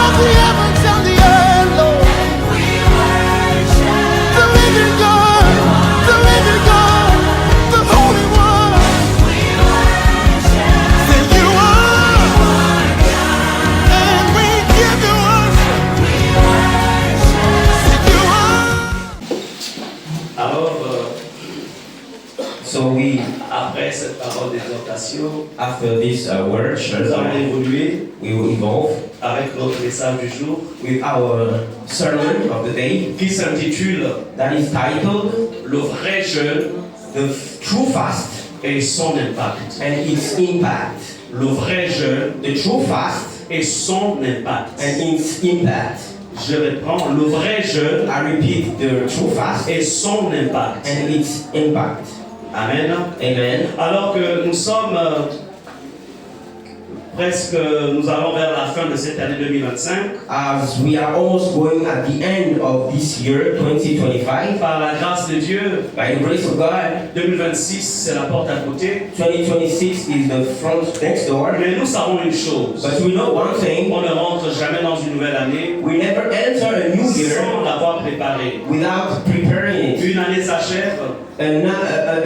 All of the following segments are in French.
of the heavens and the earth, Lord. The living God, the Holy One. Say you are, and we give you worship. Say you are. Alors, So we, après cette parole d'exhortation, after this word, nous allons évoluer we will evolve avec notre message du jour with our sermon of the day qui s'intitule that is titled Le vrai jeûne The True Fast et son impact. and Its Impact. Le vrai jeûne The True Fast et son impact. and Its Impact. Je reprends, le vrai jeûne I repeat, the True Fast et son impact. and Its Impact. Amen. Amen. Alors que nous sommes nous allons vers la fin de cette année 2025. As we are almost going at the end of this year, 2025, Par la grâce de Dieu, by the grace of God, 2026 c'est la porte à côté. 2026 is the front next door. Mais nous savons une chose. But we know one thing, On ne rentre jamais dans une nouvelle année we never enter a new year sans l'avoir préparé. without preparing it. Une année s'achève A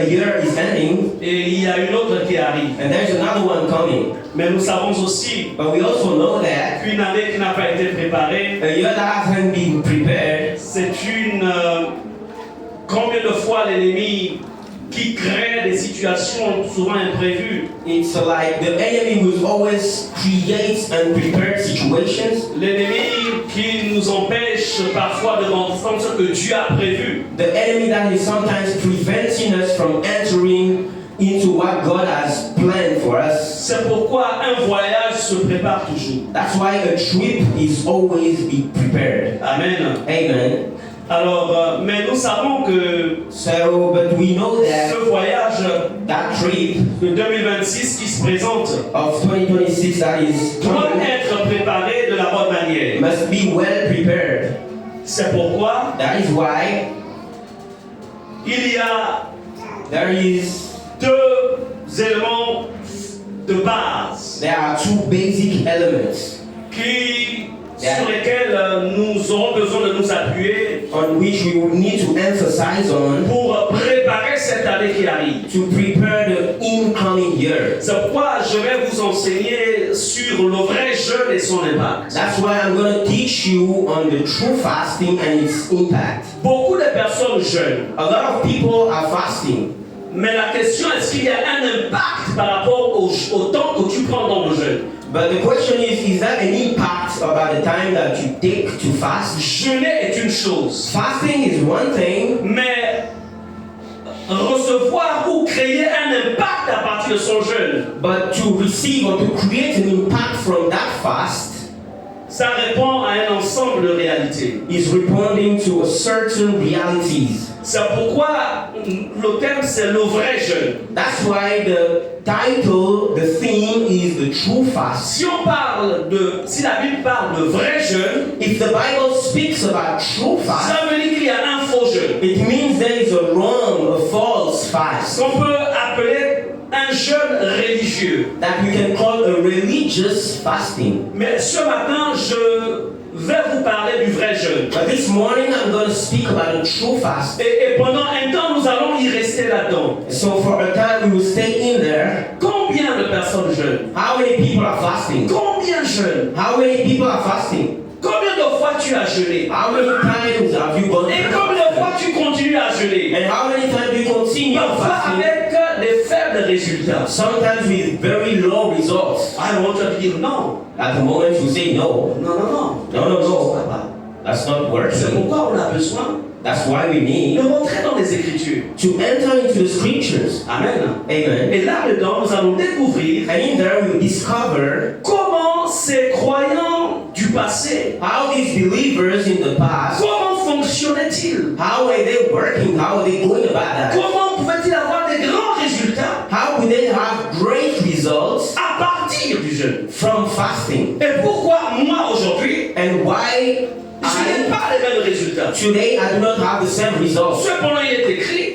year is ending, et il y a une autre qui arrive. and there's another one coming. Mais nous savons aussi But we also know that qu'une année qui n'a pas été préparée, a year that hasn't been prepared, c'est une... combien de fois l'ennemi qui crée des situations souvent imprévues, it's like the enemy will always create unprepared situations. l'ennemi qui nous empêche parfois de rentrer dans ce que Dieu a prévu. The enemy that is sometimes preventing us from entering into what God has planned for us. C'est pourquoi un voyage se prépare toujours. That's why a trip is always be prepared. Amen. Amen. Alors, mais nous savons que So, but we know that ce voyage that trip de 2026 qui se présente of 2026 that is doit être préparé de la bonne manière. must be well prepared. C'est pourquoi That is why il y a there is deux éléments de base there are two basic elements sur lesquels nous aurons besoin de nous appuyer on which we will need to emphasize on pour préparer cette année qui arrive. to prepare the incoming year. C'est pourquoi je vais vous enseigner sur le vrai jeûne et son impact. That's why I'm going to teach you on the true fasting and its impact. Beaucoup de personnes jeûnent, A lot of people are fasting, mais la question est-ce qu'il y a un impact par rapport au temps que tu prends dans le jeûne? but the question is there an impact about the time that you take to fast? Jeûner est une chose, Fasting is one thing, mais recevoir ou créer un impact à partir de son jeûne, but to receive or to create an impact from that fast ça répond à un ensemble de réalités. is responding to a certain realities. C'est pourquoi le thème c'est le vrai jeûne. That's why the title, the theme is the true fast. Si la Bible parle de vrai jeûne, If the Bible speaks about true fast, ça veut dire qu'il y a un faux jeûne. it means there is a wrong, a false fast Qu'on peut appeler un jeûne religieux. that we can call a religious fasting. Mais ce matin, je vais vous parler du vrai jeûne. But this morning I'm going to speak about a true fast. Et pendant un temps, nous allons y rester là-dedans. So for a time we will stay in there. Combien de personnes jeûnent? How many people are fasting? Combien jeûnent? How many people are fasting? Combien de fois tu as jeûné? How many times have you gone Et to combien de fast? fois tu continues à jeûner? And how many times do you continue Parfois fasting? avec des faibles résultats. Sometimes with very low results. Ah, on va te dire non. At the moment you say no. Non, non, non. No, no, no. Ça va pas. That's not C'est working. pourquoi on a besoin That's why we de need rentrer dans les Écritures. to enter into the scriptures. Amen. Amen. Et là-dedans, nous allons découvrir And in there we discover comment ces croyants du passé, how these believers in the past, comment fonctionnaient-ils? how are they working, how are they going about that? Comment pouvaient-ils avoir des grands résultats How would they have great results à partir du jeûne? from fasting? Et pourquoi moi aujourd'hui, And why je n'ai pas les mêmes résultats? today I do not have the same results? Cependant, il est écrit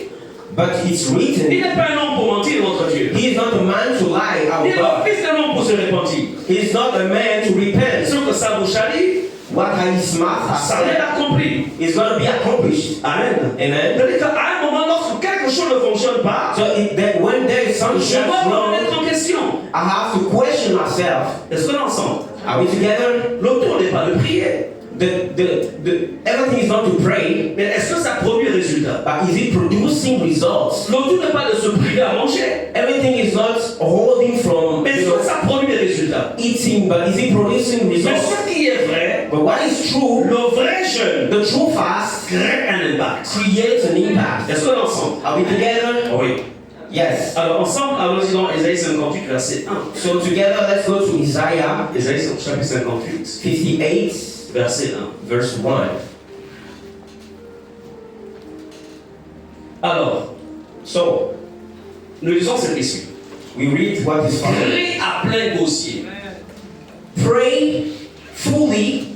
But it's Il written, n'est pas un homme pour mentir, notre Dieu. He is not a man to lie, Il our est le God. fils d'un homme pour se repentir. He is not a man to repent. Ce que sa bouche a dit, What his mouth has ça va said être accompli. is going to be accomplished. Amen. Amen. C'est-à-dire qu'à un moment, lorsque quelque chose ne fonctionne pas, So that when there is something je that's dois me wrong, remettre en question. I have to question myself. Est-ce qu'on est ensemble? Are we together? L'autour n'est pas de prier. Everything is not to pray, Mais est-ce que ça produit résultat? but is it producing results? L'autour n'est pas de se priver à manger. Everything is not holding from Mais est-ce que ça produit des résultats? eating, but is it producing Mais results? ce qui est vrai, But what is true, le vrai jeûne the true fast crée un impact. creates an impact. Est-ce qu'on est ensemble? Are we together? Oui. Yes. Alors ensemble, allons-y dans Ésaïe 58, verset 1. So together, let's go to Isaiah Ésaïe chapitre 58, 58, verset 1. verse 1. Alors, So, nous lisons cette issue. we read what is following. Prie à plein gosier. Pray fully,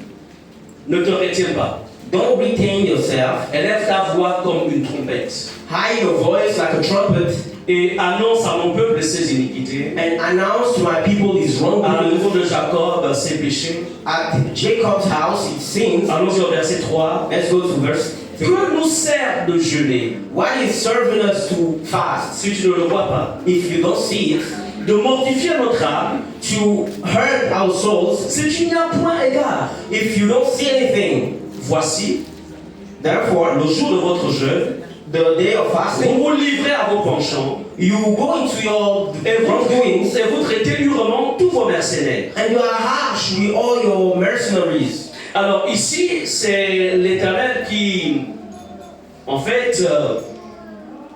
Ne te retiens pas. don't retain yourself. Élève ta voix comme une trompette. Hide your voice like a trumpet Et annonce à mon peuple ses iniquités. and announce to my people his À la wrongdoings. maison de Jacob, ses péchés. At Jacob's house, it sins. Allons-y au verset 3. Let's go to verse 3. Que nous sert de jeûner, What is serving us to fast? si tu ne le vois pas, If you don't see it, de mortifier notre âme, to hurt our souls. si tu n'y as point égard. If you don't see anything, Voici, therefore, le jour de votre jeûne, the day of vous fasting, vous livrez à vos penchants you go into your et wrongdoings vous traitez durement tous vos mercenaires. and you are harsh with all your mercenaries. Alors ici, c'est l'Éternel qui, en fait,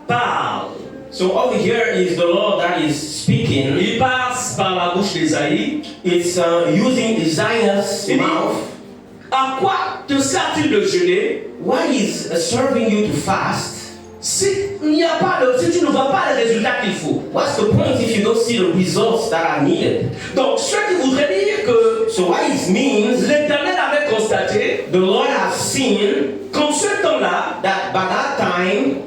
parle. So over here is the Lord that is speaking. Il passe par la bouche d'Ésaïe. It's using Isaiah's Il dit, mouth. à quoi te sers-tu de jeûner What is serving you to fast? si tu ne vois pas les résultats qu'il faut? What's the point if you don't see the results that are needed? Donc, ce qui voudrait dire que So what it means, l'Éternel avait constaté the Lord has seen qu'en ce temps-là, that by that time,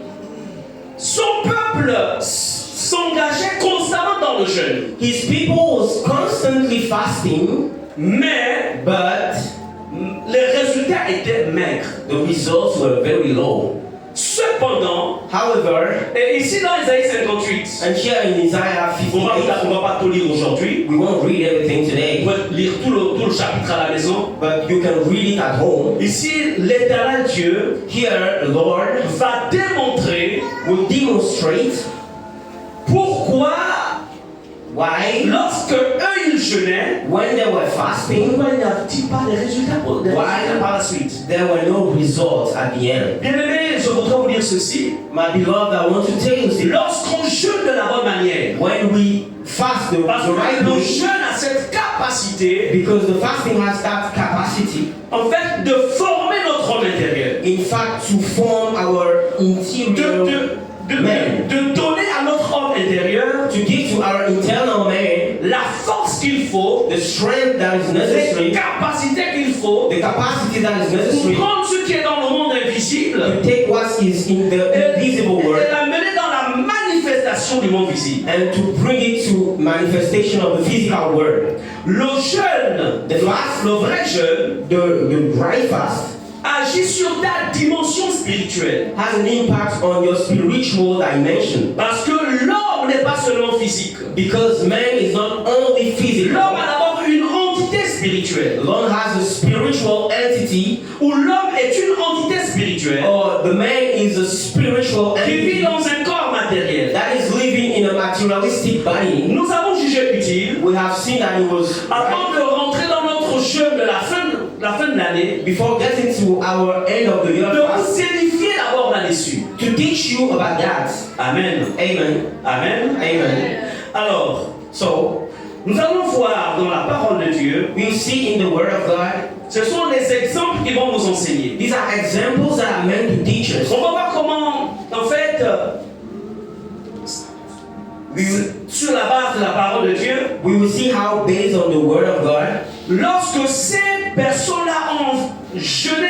son peuple s'engageait constamment dans le jeûne. his people was constantly fasting, Mais but les résultats étaient maigres. the results were very low. Cependant, However, et ici dans Isaïe 58, and here in Isaiah on va 58, pas tout lire aujourd'hui. we won't read everything Vous today, pouvez lire tout le chapitre à la maison. but you can read it at home. Ici, l'Éternel Dieu Here, the Lord va démontrer will demonstrate pourquoi, why, lorsque eux ils jeûnaient, when they were fasting, pourquoi il n'y a-t-il pas les résultats par la suite. there were no results at the end. Bien-aimés, je voudrais vous dire ceci. My beloved, I want to tell you this. Lorsqu'on jeûne de la bonne manière, When we fast the parce que right le way, jeûne a cette capacité, because the fasting has that capacity, en fait, de former notre homme intérieur, in fact, to form our interior man, de donner à notre homme intérieur to give to our internal man la force qu'il faut, the strength that is les necessary, capacités qu'il faut the capacity that is pour necessary prendre ce qui est dans le monde invisible to take what is in the invisible et world l'amener dans la manifestation du monde visible. and to bring it to manifestation of the physical world. Le jeûne, The fast, le vrai jeûne, the right fast, agit sur ta dimension spirituelle. has an impact on your spiritual dimension. Parce que l'homme n'est pas seulement physique. Because man is not only physical, L'homme a d'abord une entité spirituelle. Lord has a spiritual entity, Où l'homme est une entité spirituelle or the man is a spiritual qui vit entity dans un corps matériel. that is living in a materialistic body. Nous avons jugé utile, We have seen that it was avant de rentrer dans notre jeûne de la fin de l'année, before getting to our end of the year de fast, vous édifier d'abord là-dessus. to teach you about that. Amen. Amen. Amen. Amen. Alors, So nous allons voir dans la parole de Dieu, we see in the Word of God, ce sont les exemples qui vont nous enseigner. these are examples that are meant to teach us. On va voir comment, en fait, sur la base de la parole de Dieu, We will see how, based on the Word of God, lorsque ces personnes-là ont jeûné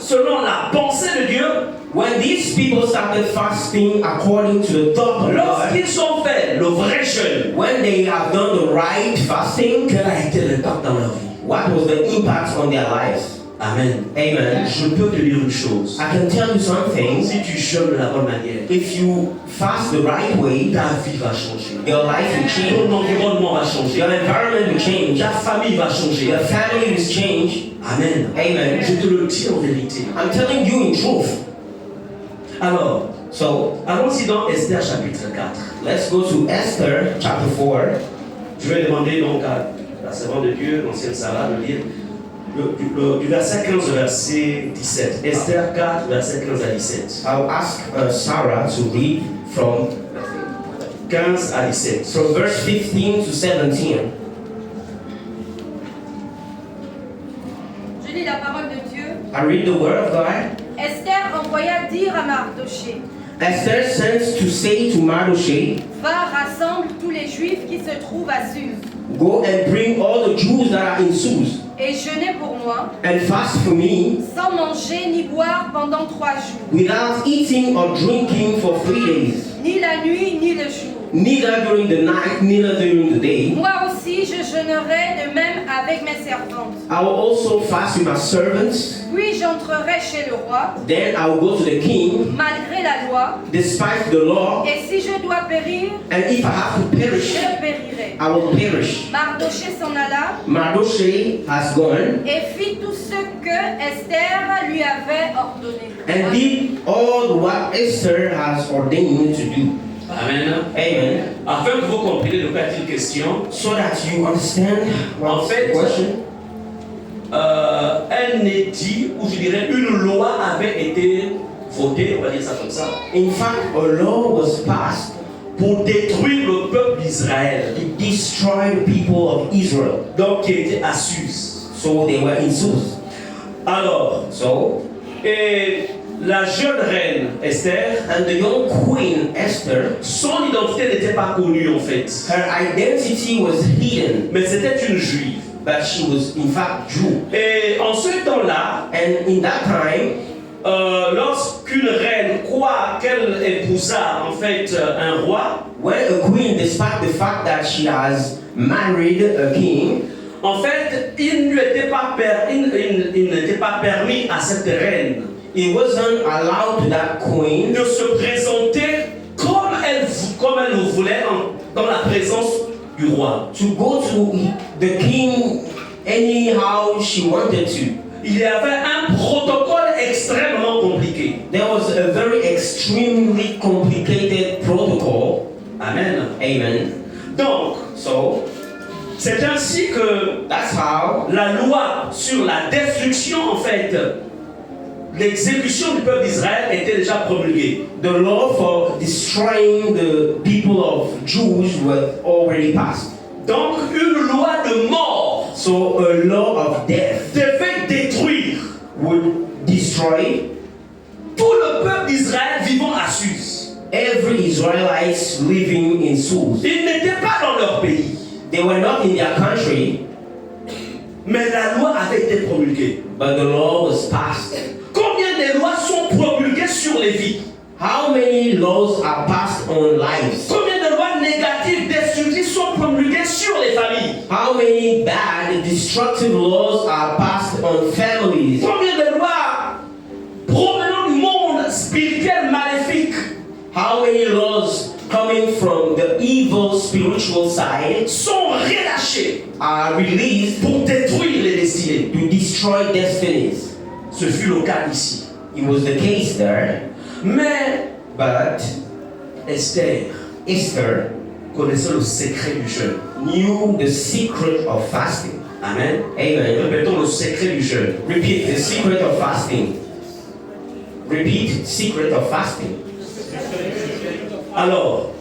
selon la pensée de Dieu, When these people started fasting according to the thought of God, lorsqu'ils ont fait le vrai jeûne, when they have done the right fasting, quel a été l'impact dans leur vie? what was the impact on their lives? Amen. Amen. Je peux te dire une chose. I can tell you something. Si tu jeûnes de la bonne manière, If you fast the right way, ta vie va changer. your life will change. Ton environnement va changer. Your environment will change. Ta famille va changer. Your family will change. Amen. Amen. Je te le dis en vérité. I'm telling you in truth. Alors, So, allons-y dans Esther chapitre 4. let's go to Esther chapter 4. Je vais demander donc à la servante de Dieu, l'ancienne Sarah, de lire du verset 15 au verset 17. Esther 4, verset 15 à 17. I'll ask Sarah to read from 15 à 17. verse 15 to 17. Je lis la parole de Dieu. I read the word of God. Esther envoya dire à Mardoché, Esther sent to say to Mardochée, va, rassemble tous les Juifs qui se trouvent à Suse, go and bring all the Jews that are in Suse et jeûnez pour moi, and fast for me sans manger ni boire pendant 3 jours, without eating or drinking for 3 days, ni la nuit ni le jour. neither during the night, neither during the day. Moi aussi je jeûnerai de même avec mes servantes. I will also fast with my servants. Puis j'entrerai chez le roi, Then I will go to the king, malgré la loi, despite the law, et si je dois périr, and if I have to perish, je périrai. I will perish. Mardoché s'en alla Mardochée has gone et fit tout ce que Esther lui avait ordonné. and did all what Esther has ordained to do. Amen. Amen. Afin que vous compreniez de quoi est-il question, So that you understand what's the question. un édit, ou je dirais une loi avait été votée, on va dire ça comme ça, In fact, a law was passed pour détruire le peuple d'Israël, to destroy the people of Israel. donc qui était à Suse. So they were in Suse. Alors, So, et la jeune reine Esther, and the young queen Esther, son identité n'était pas connue en fait, her identity was hidden, mais c'était une juive. but she was in fact Jew. Et en ce temps-là, And in that time, lorsqu'une reine croit qu'elle épousa en fait un roi, when a queen, despite the fact that she has married a king, en fait, il n'était pas permis à cette reine it wasn't allowed to that queen de se présenter comme elle le voulait dans la présence du roi. to go to the king anyhow she wanted to. Il y avait un protocole extrêmement compliqué. There was a very extremely complicated protocol. Amen. Amen. Donc, So, c'est ainsi que that's how la loi sur la destruction, en fait, l'exécution du peuple d'Israël était déjà promulguée. the law for destroying the people of Jews was already passed. Donc, une loi de mort So, a law of death devait détruire would destroy tout le peuple d'Israël vivant à Suse. every Israelite living in Suse. Ils n'étaient pas dans leur pays, They were not in their country, mais la loi avait été promulguée. but the law was passed. Combien de lois sont promulguées sur les vies? How many laws are passed on lives? Combien de lois négatives, destructives sont promulguées sur les familles? How many bad, destructive laws are passed on families? Combien de lois provenant du monde spirituel maléfique How many laws coming from the evil spiritual side sont relâchées are released pour détruire les destinées? to destroy destinies? Ce fut le cas ici. It was the case there, Mais but Esther Esther connaissait le secret du jeûne. knew the secret of fasting. Amen. Amen. Répétons le secret du jeûne. Repeat the secret of fasting. Repeat secret of fasting. Alors,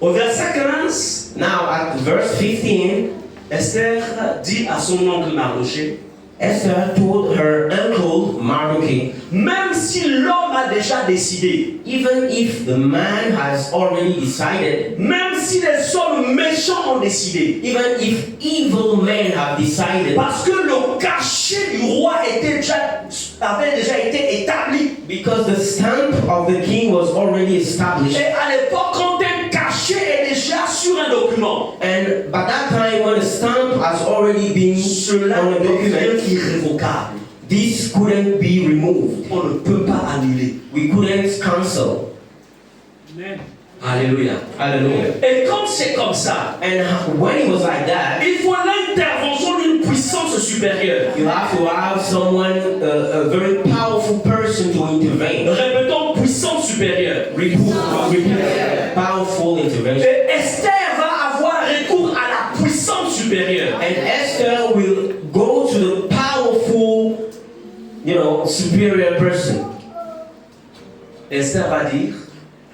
au verset 15, Now at verse 15, Esther dit à son oncle Mardoché, Esther told her uncle Mardochée, même si l'homme a déjà décidé, even if the man has already decided, même si les hommes méchants ont décidé, even if evil men have decided, parce que le cachet du roi était déjà avait déjà été établi. Because the stamp of the king was already established. Et à l'époque, quand un cachet est déjà sur un document, And by that time, when the stamp has already been cela on a devient document, irrévocable. this couldn't be removed. On ne peut pas annuler. We couldn't cancel. Alléluia. Hallelujah. Et quand c'est comme ça, And when it was like that, il faut l'intervention d'une puissance supérieure. you have to have someone, a very powerful person to intervene. Répétons, puissance supérieure. Powerful intervention. Et Esther va avoir recours à la puissance supérieure. And Esther will go to the powerful, superior person. Esther va dire,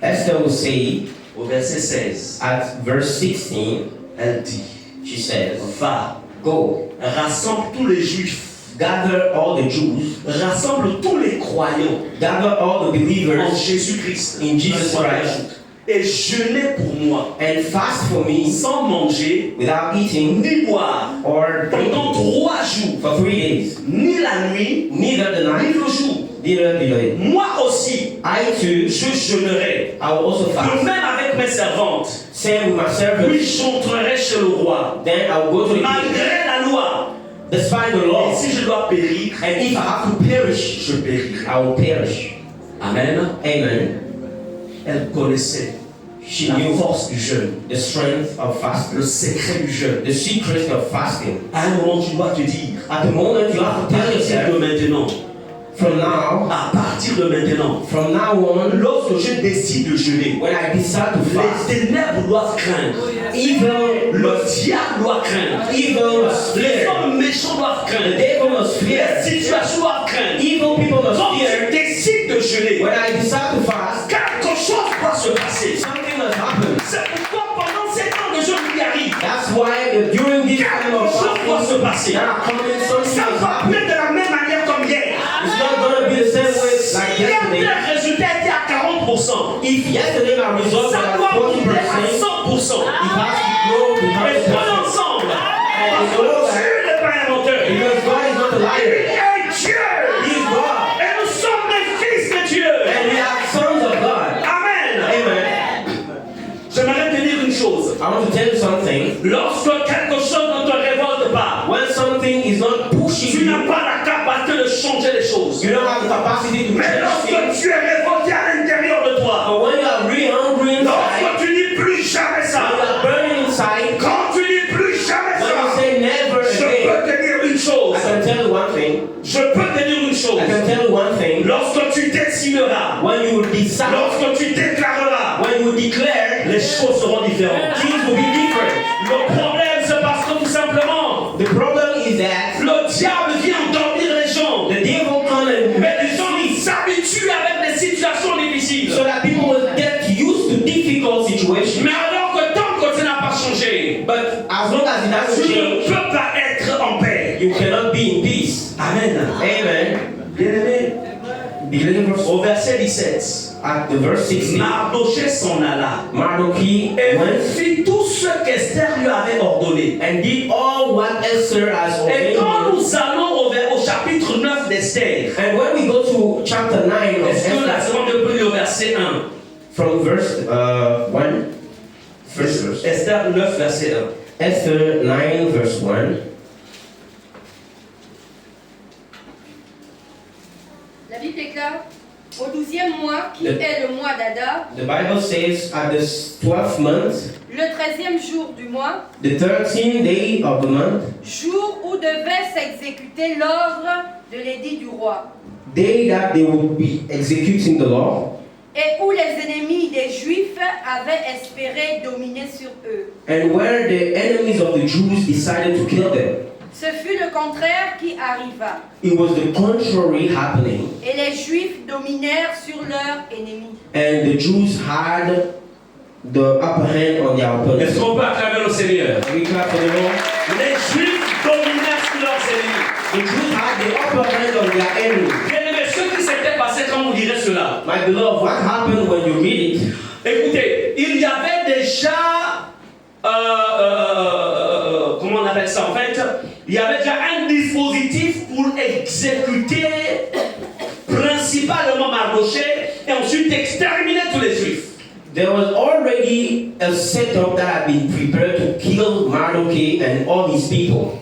Esther will say au verset 16, at verse 16, elle dit, she says, va, go, rassemble tous les juifs, gather all the Jews, rassemble tous les croyants gather all the en believers Jésus-Christ, in Jesus Christ, et jeûnez pour moi, and fast for me sans manger, without eating ni boire, or pendant drinking 3 jours, for 3 days, ni la nuit, neither the ni night, le jour. neither the day. Moi aussi, I too, je jeûnerai. I will also De fast. même avec mes servantes, Same with my puis servants. j'entrerai chez le roi. Then I will go to the king, Malgré la loi, despite the et law. si je dois périr, And if I have to perish, je périrai. I will perish. Amen. Amen. Elle connaissait She la knew force du jeûne, the strength of fasting, le secret du jeûne. the secret of fasting. À un moment, tu dois te dire, At the moment, you have to à tell partir de yourself, maintenant, from now, à partir de maintenant, on, lorsque je décide de jeûner, when I decide to fast, les ténèbres doivent craindre, evil, le diable doit craindre, evil must les fear, hommes méchants doivent the craindre, devil must les fear, situations doivent craindre. evil people must Quand tu fear. décides de jeûner, When I decide to fast, quelque chose doit se passer. something must happen. C'est pourquoi pendant ces temps de jeûne qui arrivent, That's why doing this time of fasting, there are coming something ça ne must va happen. plus être de la même manière comme hier. It's not going to be the same way like Si hier yesterday. tes résultats étaient à 40%, If yesterday my results were ça at doit monter 40%, à 100%. it has to grow to Et pas 100%. ensemble. And Parce it's que all Dieu that n'est pas un menteur. because God is not a Il liar. est Dieu. He is God. Et nous sommes des fils de Dieu. And we are sons of God. Amen. Amen. J'aimerais te dire une chose. I want to tell you something. Lorsque quelque chose ne te révolte pas, When something is not pushing tu n'as you, pas la capacité de changer les choses. you don't have the capacity to Mais change lorsque things. tu es révolté à l'intérieur de toi, But when you are really hungry inside, lorsque tu dis plus jamais when you ça, are burning inside, quand tu dis plus jamais when you ça, say never je again, peux te dire une chose. I can tell you one thing. Je peux te dire une chose. I can tell you one thing. Lorsque tu décideras, When you decide, lorsque tu déclareras, when you declare, les choses seront différentes. things will be different. Le problème, c'est parce que tout simplement, The problem is that le diable vient endormir les gens. the devil comes and Mais makes les you gens ils sleep s'habituent avec des situations difficiles. so that people will get used to difficult situations. Mais alors que tant que tu n'as pas changé, But as long as it doesn't tu ne change, peux pas être en paix. you cannot be in peace. Amen. Amen. Bien-aimé, Believers, au verset 17, at the verse 16, Mardoché s'en alla Mardochai et went fit tout ce qu'Esther lui avait ordonné. and did all what Esther has Et ordained quand him. nous allons au chapitre 9 d'Esther, And when we go to chapter 9 of est-ce que la Esther, seconde peut lire au verset 1? from verse 1, first verse, Esther 9, verset 1. Esther 9 verse 1, La Bible déclare, au 12e mois, qui est le mois d'Adar, the Bible says at the 12th month, le 13e jour du mois, the 13th day of the month, jour où devait s'exécuter l'ordre de l'édit du roi, day that they would be executing the law, et où les ennemis des Juifs avaient espéré dominer sur eux. and where the enemies of the Jews decided to kill them. Ce fut le contraire qui arriva, It was the contrary happening, et les Juifs dominèrent sur leurs ennemis. and the Jews had the upper hand on their Est-ce opponents. qu'on peut acclamer le Seigneur? We clap for the Lord. Les Juifs dominèrent sur leurs ennemis. The Jews had the upper hand on their enemies. Bien-aimés, ce qui s'était passé quand vous lirez cela, My beloved, what happened when you read it? écoutez, il y avait déjà, comment on appelle ça en fait, il y avait déjà un dispositif pour exécuter d'exterminer tous les Juifs. There was already a setup that had been prepared to kill Mardochai and all his people.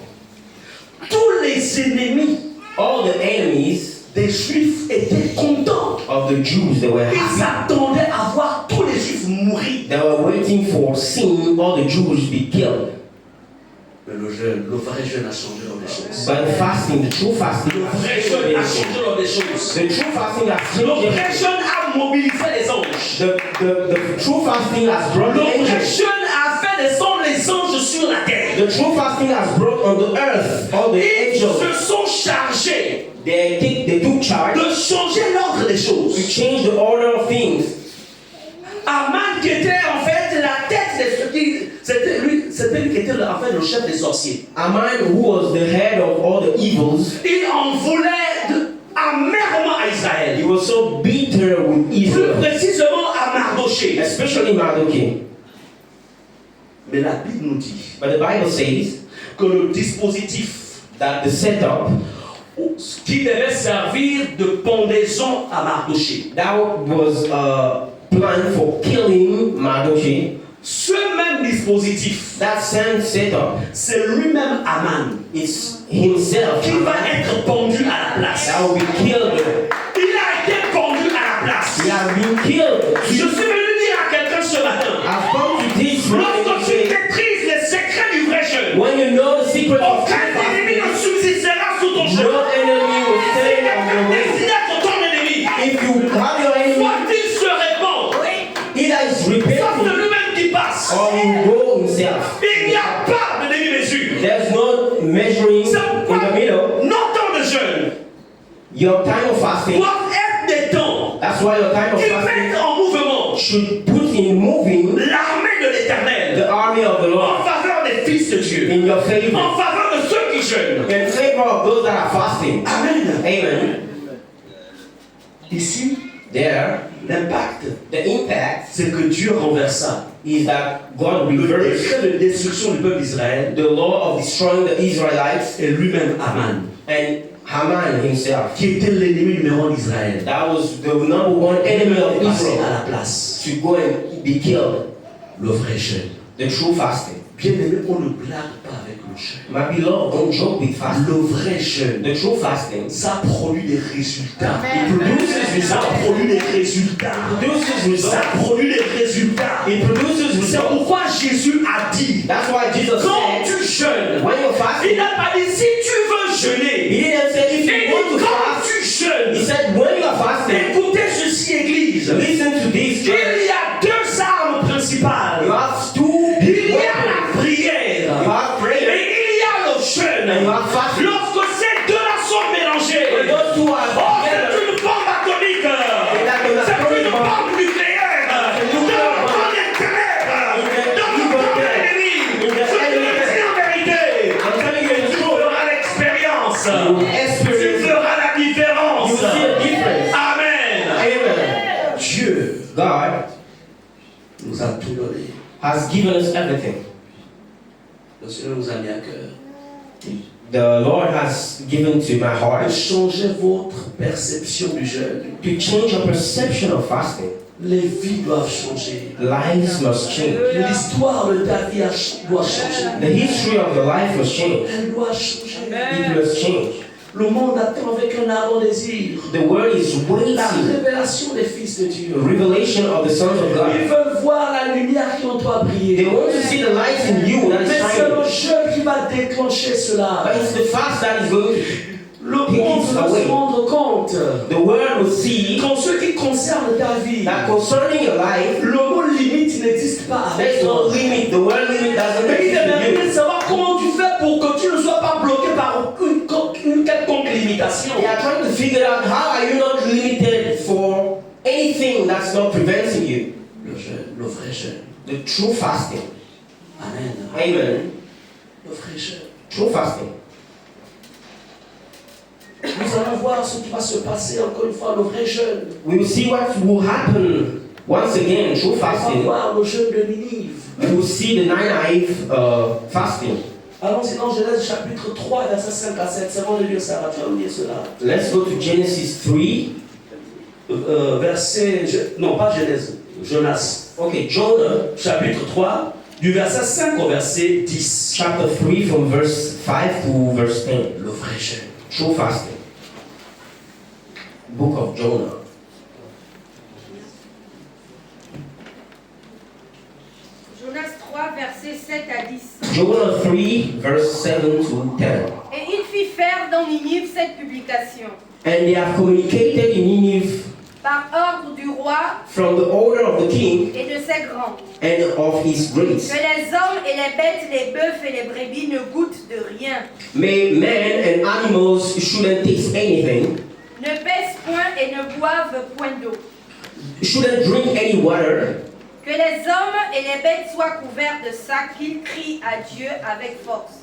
Tous les ennemis All the enemies des Juifs étaient contents. of the Jews, they were Ils happy. s'attendaient à voir tous les Juifs mourir. They were waiting for seeing all the Jews be killed. Mais le vrai jeune a changé dans les choses. But fasting, the true fasting, Le vrai has jeune a changed changé dans les choses. the true fasting has Le changed vrai everything. jeune a mobilisé les anges. The true fasting has brought Le the vrai angels. jeune a fait descendre les anges sur la terre. The true fasting has brought on the earth all the Ils angels. se sont chargés They took charge de changer l'ordre des to choses. change the order of things. Aman qui était en fait la tête des c'était lui qui était en fait le chef des sorciers. Aman, who was the head of all the evils, Il en voulait amèrement à Israël. he was so bitter with Plus Israel, précisément à Mardochée. especially Mardochai. Mais la Bible nous dit But the Bible says que le dispositif that the setup qui devait servir de pendaison à Mardochée, that was a plan for killing Mardochai, ce même dispositif, that same setup, c'est lui-même Aman it's himself qui va être pendu à la place. that will be killed. Il a été pendu à la place. He has been killed. Je suis venu dire à quelqu'un ce matin, I've come to this morning to lorsque tu say, maîtrises les secrets du vrai jeûne, when you know the secret of aucun ennemi ne subsistera sous ton no chemin. enemy will Si stand on quelqu'un your way. décide d'être ton ennemi, If you have your enemy, soit-il se répand, either ça it's c'est repenting lui-même qui passe. or he will go himself. Il n'y a pas de demi-mesure. There's no measuring C'est in pourquoi the middle. nos temps de jeûne Your time of fasting, doivent être des temps that's why your time of qui fasting mettent en mouvement should put in moving l'armée de l'Éternel the army of the en Lord faveur des fils de Dieu, in your favor, en faveur de ceux qui jeûnent. in favor of those that are fasting. Amen. Amen. Ici, There, l'impact, the impact c'est que Dieu renversa is that God le reversed décret de destruction du peuple d'Israël the law of destroying the Israelites et lui-même Aman, and Haman himself. qui était l'ennemi numéro 1 d'Israël, That was the number one enemy of passé à Israel la place. to go and be killed. Le vrai jeûne. The true fasting. Bien aimé, on ne blague pas avec le jeûne. My beloved, don't joke with fasting. Le vrai jeûne, The true fasting ça produit des résultats. Amen. Ça produit des résultats. produces Ça results. produit des résultats. It produces C'est results. pourquoi Jésus a dit, That's why Jesus quand said, tu jeûnes, when you're il fasting, n'a pas dit si tu veux he jeûner. didn't say if Il you dit want to quand fast. tu He jeûnes. said when you're fasting, Écoutez ceci, Église. listen to this. Il Church. y a deux armes principales. You have two Il y a weapons. la prière You have et prayer. il y a le jeûne. And you have fasting. Lorsque ces deux-là sont mélangés, When those two are oh, c'est together, une bombe atomique. C'est une bombe nucléaire. Dans le camp des ténèbres. Dans le camp de l'ennemi. Je te le dis en vérité. I'm telling you the Tu truth. feras l'expérience. You will Tu experience. feras la You différence. will see a difference. Amen. Amen. Dieu God nous a tout donné. has given us everything. Le Seigneur nous a mis à cœur. The Lord has given to my De heart changer votre perception du jeûne. to change your perception of fasting. Les vies doivent changer. Lives must change. L'histoire de ta vie doit changer. The history of your life must change. Elle doit changer. It must change. Le monde attend avec un ardent désir The world is la waiting. révélation des fils de Dieu. The revelation of the sons of Ils God. veulent voir la lumière qui en toi They briller. want to see the light in you that Mais is c'est le shining. jeûne qui va déclencher cela. But it's the fast that is going to. Le monde va se rendre compte The world will see qu'en ce qui concerne ta vie, that concerning your life, le mot limite n'existe pas avec there's no toi. limit. The word limit doesn't Mais il exist est in mérité you. de savoir comment tu fais pour que tu ne sois pas bloqué par une quelconque limitation. They are trying to figure out how are you not limited for anything that's not preventing you. Le jeûne, le vrai jeûne. The true fasting. Amen. Amen. Le vrai jeûne. True fasting. Nous allons voir ce qui va se passer encore une fois, le vrai jeûne. We will see what will happen once again. True On va fasting. voir le jeûne de Ninive. We will see the 9-eve fasting. Allons-y dans Genèse chapitre 3, verset 5 à 7. C'est bon de lire ça, tu vas lire cela. Let's go to Genesis 3, non pas Genèse, Jonas, Okay, Jonah, chapitre 3, du verset 5 au verset 10. chapter 3, from verse 5 to verse 10. Le vrai jeûne. True fasting. Book of Jonah. Jonas 3, versets 7 à 10. Jonah 3, verse 7 to 10. Et il fit faire dans Ninive cette publication. And they have communicated in Nineveh Par ordre du roi from the order of the king et de ses grands, and of his grace. que les hommes et les bêtes, les bœufs et les brebis ne goûtent de rien, May men and animals shouldn't taste anything, ne pèsent point et ne boivent point d'eau. shouldn't drink any water, Que les hommes et les bêtes soient couverts de sacs, qu'ils crient à Dieu avec force.